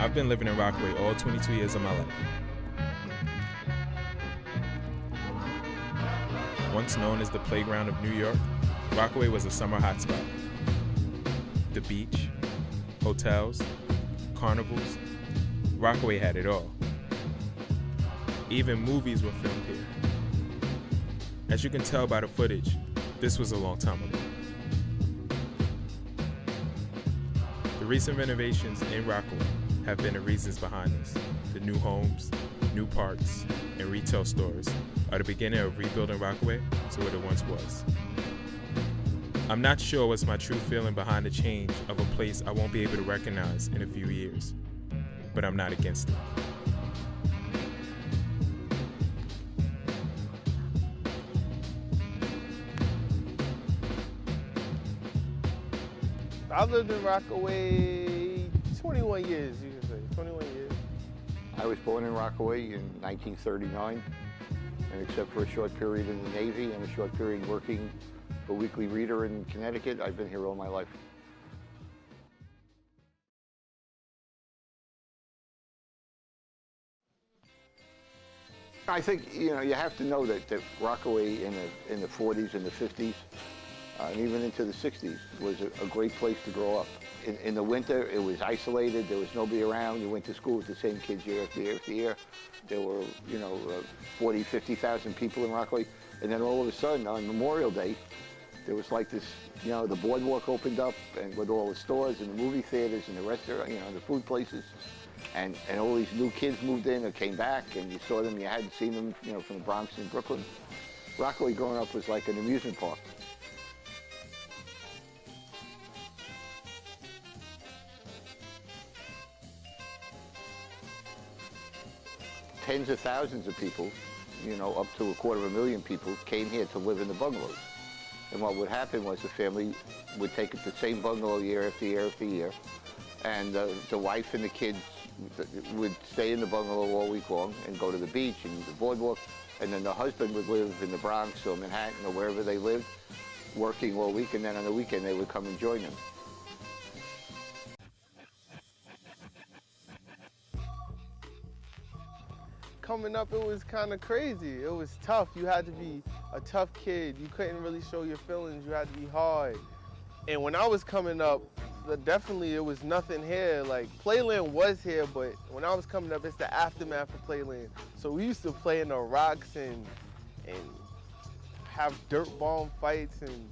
I've been living in Rockaway all 22 years of my life. Once known as the playground of New York, Rockaway was a summer hotspot. The beach, hotels, carnivals, Rockaway had it all. Even movies were filmed here. As you can tell by the footage, this was a long time ago. The recent renovations in Rockaway have been the reasons behind this. The new homes, new parks, and retail stores are the beginning of rebuilding Rockaway to what it once was. I'm not sure what's my true feeling behind the change of a place I won't be able to recognize in a few years, but I'm not against it. I've lived in Rockaway 21 years, you can say, 21 years. I was born in Rockaway in 1939, and except for a short period in the Navy and a short period working for Weekly Reader in Connecticut, I've been here all my life. I think, you have to know that Rockaway in the 40s and the 50s, and even into the 60s, was a great place to grow up. In the winter, it was isolated. There was nobody around. You went to school with the same kids year after year after year. There were, 40, 50,000 people in Rockaway. And then all of a sudden, on Memorial Day, there was like this, the boardwalk opened up, and with all the stores and the movie theaters and the restaurant, the food places. And all these new kids moved in or came back, and you saw them. You hadn't seen them, from the Bronx and Brooklyn. Rockaway growing up was like an amusement park. Tens of thousands of people, up to 250,000 people, came here to live in the bungalows. And what would happen was the family would take the same bungalow year after year after year, and the wife and the kids would stay in the bungalow all week long and go to the beach and the boardwalk, and then the husband would live in the Bronx or Manhattan or wherever they lived, working all week, and then on the weekend they would come and join them. Coming up, it was kind of crazy. It was tough. You had to be a tough kid. You couldn't really show your feelings. You had to be hard. And when I was coming up, definitely it was nothing here. Like, Playland was here, but when I was coming up, it's the aftermath of Playland. So we used to play in the rocks and have dirt bomb fights and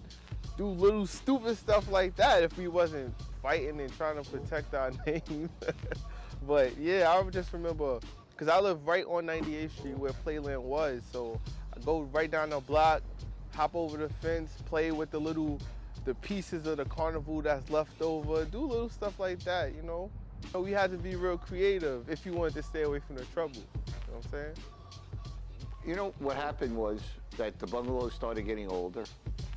do little stupid stuff like that if we wasn't fighting and trying to protect our name. But yeah, I just remember, because I live right on 98th Street where Playland was, so I go right down the block, hop over the fence, play with the pieces of the carnival that's left over, do little stuff like that, So we had to be real creative if you wanted to stay away from the trouble, you know what I'm saying? What happened was that the bungalows started getting older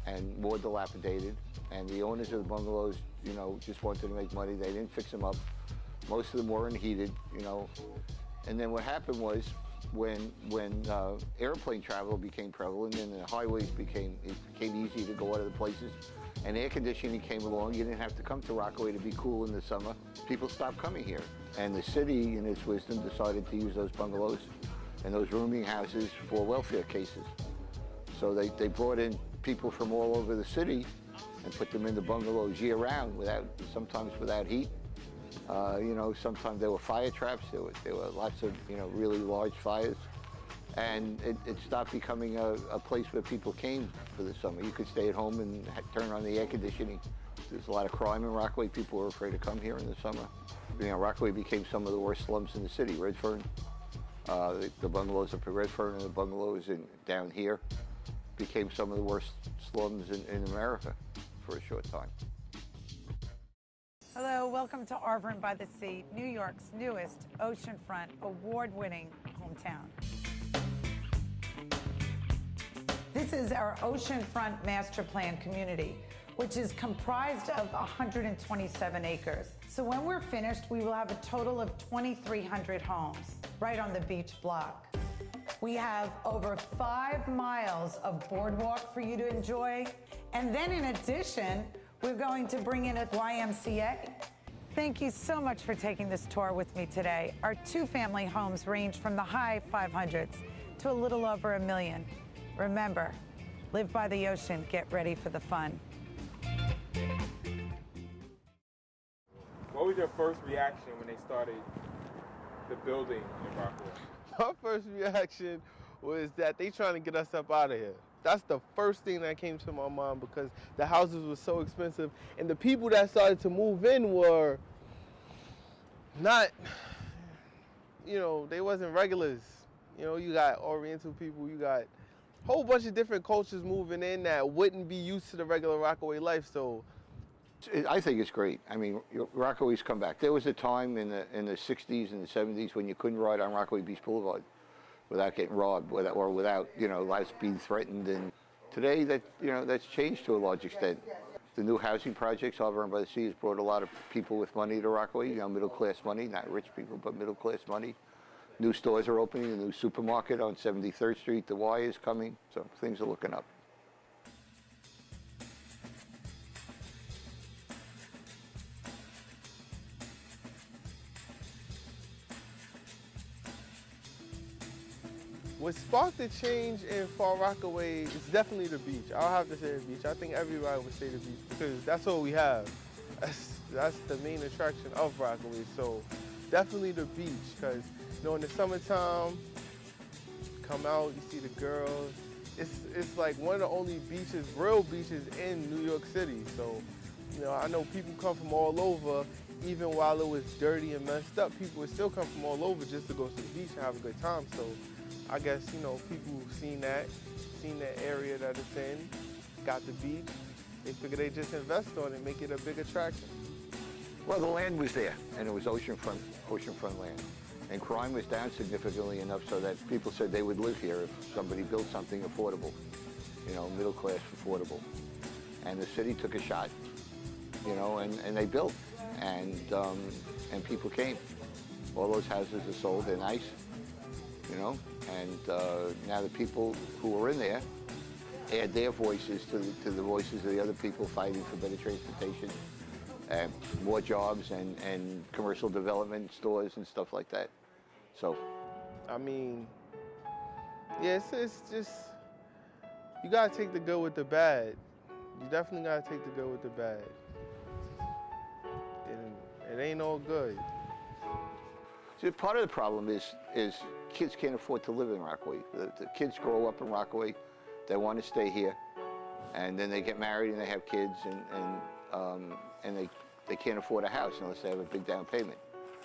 and more dilapidated, and the owners of the bungalows, just wanted to make money. They didn't fix them up. Most of them weren't heated, And then what happened was when airplane travel became prevalent and the highways became easy to go out of the places, and air conditioning came along, you didn't have to come to Rockaway to be cool in the summer. People stopped coming here. And the city, in its wisdom, decided to use those bungalows and those rooming houses for welfare cases. So they brought in people from all over the city and put them in the bungalows year-round, sometimes without heat. Sometimes there were fire traps. There were lots of, really large fires. And it stopped becoming a place where people came for the summer. You could stay at home and turn on the air conditioning. There's a lot of crime in Rockaway. People were afraid to come here in the summer. Rockaway became some of the worst slums in the city. Redfern, the bungalows up at Redfern and the bungalows down here became some of the worst slums in America for a short time. Hello, welcome to Arvern by the Sea, New York's newest oceanfront award-winning hometown. This is our oceanfront master plan community, which is comprised of 127 acres. So when we're finished, we will have a total of 2,300 homes right on the beach block. We have over 5 miles of boardwalk for you to enjoy. And then in addition, we're going to bring in a YMCA. Thank you so much for taking this tour with me today. Our 2-family homes range from the high 500s to a little over $1 million. Remember, live by the ocean, get ready for the fun. What was your first reaction when they started the building in Rockaway? My first reaction was that they trying to get us up out of here. That's the first thing that came to my mind because the houses were so expensive and the people that started to move in were not, they wasn't regulars. You got Oriental people, you got a whole bunch of different cultures moving in that wouldn't be used to the regular Rockaway life. So I think it's great. I mean, Rockaways come back. There was a time in the 60s and the 70s when you couldn't ride on Rockaway Beach Boulevard without getting robbed or without, lives being threatened. And today that's changed to a large extent. The new housing projects over by the sea has brought a lot of people with money to Rockaway, middle-class money, not rich people, but middle-class money. New stores are opening, a new supermarket on 73rd Street, the Y is coming, so things are looking up. what sparked the change in Far Rockaway is definitely the beach. I'll have to say the beach. I think everybody would say the beach because that's all we have. That's the main attraction of Rockaway. So definitely the beach because in the summertime, come out, you see the girls. It's like one of the only beaches, real beaches in New York City. So, I know people come from all over. Even while it was dirty and messed up, people would still come from all over just to go to the beach and have a good time. So I guess, people seen that area that it's in, got the beach. They figured they just invest on it, make it a big attraction. Well, the land was there, and it was oceanfront land. And crime was down significantly enough so that people said they would live here if somebody built something affordable, middle class affordable. And the city took a shot, and they built. And people came. All those houses are sold, they're nice, and now the people who are in there add their voices to the voices of the other people fighting for better transportation, and more jobs and commercial development, stores and stuff like that. So, I mean, yeah, it's just, you gotta take the good with the bad. You definitely gotta take the good with the bad. And it ain't all good. See, part of the problem is kids can't afford to live in Rockaway. The kids grow up in Rockaway, they want to stay here, and then they get married and they have kids, and they can't afford a house unless they have a big down payment.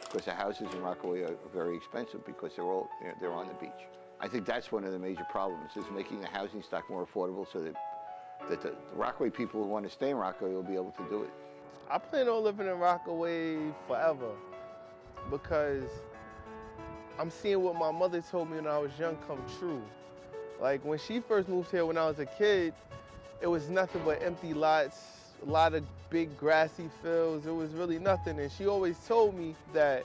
Because the houses in Rockaway are very expensive because they're on the beach. I think that's one of the major problems, is making the housing stock more affordable so that the Rockaway people who want to stay in Rockaway will be able to do it. I plan on living in Rockaway forever because I'm seeing what my mother told me when I was young come true. Like when she first moved here when I was a kid, it was nothing but empty lots, a lot of big grassy fields. It was really nothing. And she always told me that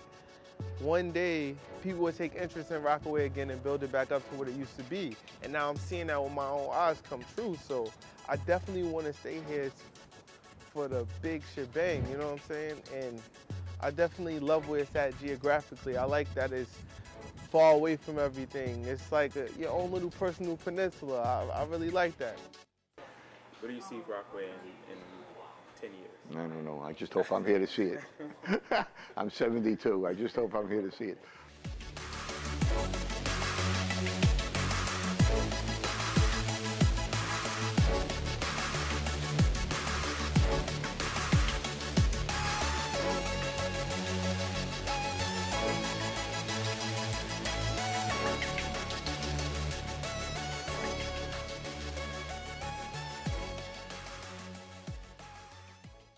one day people would take interest in Rockaway again and build it back up to what it used to be. And now I'm seeing that with my own eyes come true. So I definitely want to stay here for the big shebang, you know what I'm saying? And I definitely love where it's at geographically. I like that it's far away from everything. It's like your own little personal peninsula. I really like that. What do you see Rockaway in 10 years? I don't know. I just hope I'm here to see it. I'm 72. I just hope I'm here to see it.